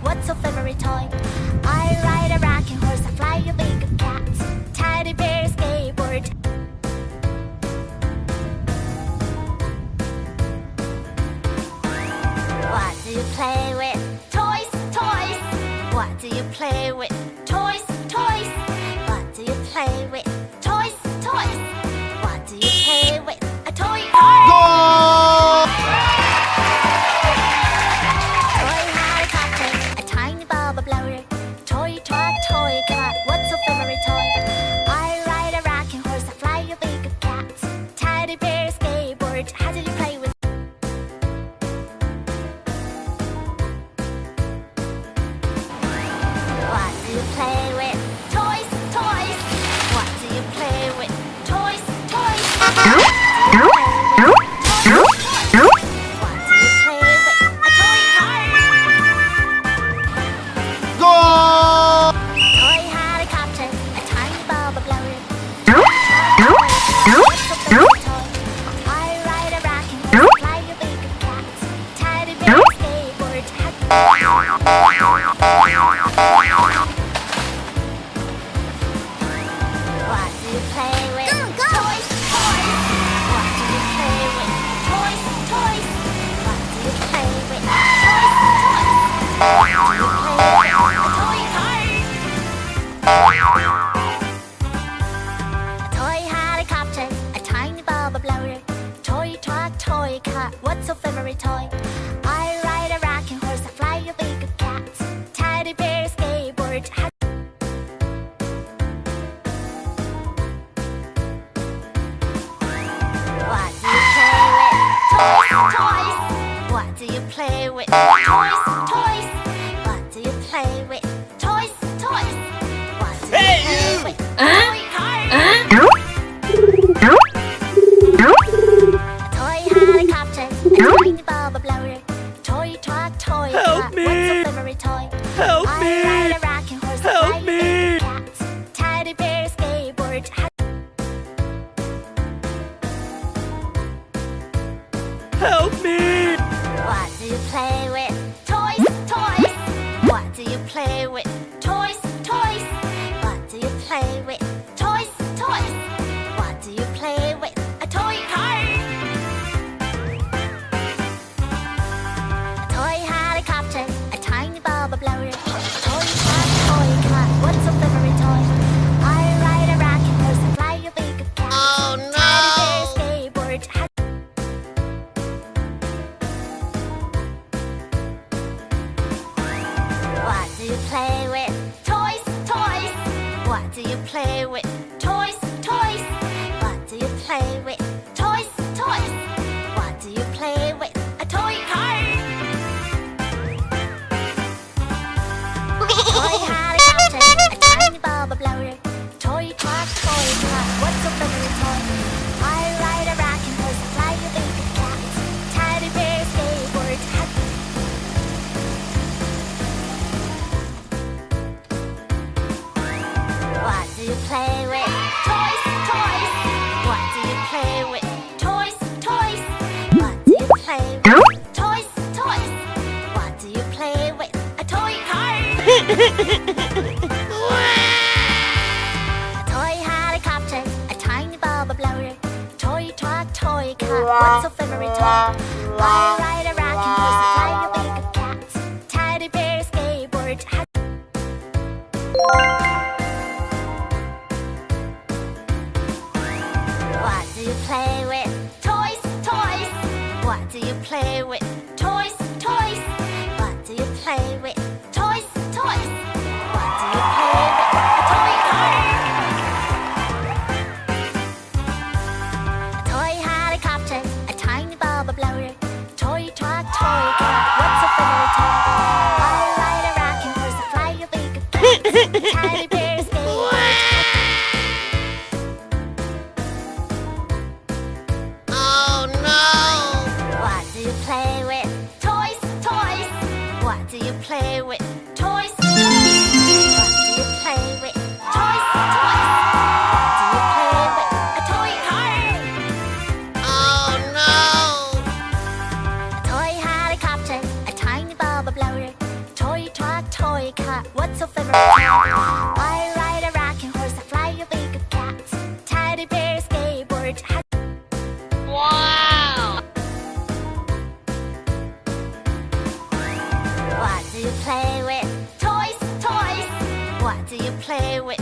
What's your favorite toy? I ride a rocking horse, I fly a big cat. Teddy bear, skateboard. What do you play with? Toys, toys. What do you play with? Toys, toys. What do you play with? Toys, toys. What do you play with? A toy car. Goal! Toy helicopter, a tiny bubble blower. Toy truck, toy car. What's your favorite toy? I ride a rocking horse, I fly a big cat. Teddy bear, skateboard. How do you play with? What do you play with? Toys, toys. What do you play with? Toys, toys. What do you play with? A toy car. Goal! Toy helicopter, a tiny bubble blower. What's your favorite toy? I ride a rocking horse, fly a big cat. Teddy bear, skateboard. What do you play with? Toys, toys. What do you play with? Toys, toys. What do you play with? Toys, toys. What do you play with? A toy car. Toy helicopter, a tiny bubble blower. Toy truck, toy car. What's your favorite toy? I ride a rocking horse, I fly a big cat. Teddy bear, skateboard. What do you play with? Toys, toys. What do you play with? Toys, toys. What do you play with? Toys, toys. What do you play with? Toy car. Toy helicopter, a tiny bubble blower. Toy truck, toy car. Help me. What's your favorite toy? Help I me. ride a rocking horse, Help I fly a me. big cat. Teddy bear, skateboard. Help me! What do you play with? Toys, toys. What do you play with? Toys, toys. What do you play with? Toys, toys. What do you play with? A toy car. Toy helicopter, a tiny bubble blower. Toy truck, toy car. What's your favorite toy? I ride a rocking horse, I fly a big cat. Oh, no. Teddy bear, skateboard. What do you play with? Toys, toys. What do you play with? Toys, toys. What do you play with? Toys, toys. What do you play with? A toy car. Toy helicopter, a tiny bubble blower. Toy truck, toy car. What's your favorite toy? I ride a rocking horse, fly a big cat. Teddy bear, skateboard. What do you play with? Toys, toys. What do you play with? Toys, toys. What do you play with? Toys, toys. What do you play with? A toy car. Toy helicopter, a tiny bubble blower. Toy truck, toy car. What's your favorite toy? I ride a rocking horse, I fly a big cat. Teddy bear, skateboard. What do you play with? Toys, toys. What do you play with? Toys, toys. What do you play with? Toys, toys. What do you play with? A toy car. Toy helicopter, a tiny bubble blower. Toy truck, toy car. What's your favorite toy? I ride a rocking horse, I fly a big cat. Teddy bear, skateboard. Toy truck, toy car, what's your favorite cat? I ride a rocking horse, I fly a big cat. Teddy bear, skateboard. Wow! What do you play with? Toys, toys. What do you play with?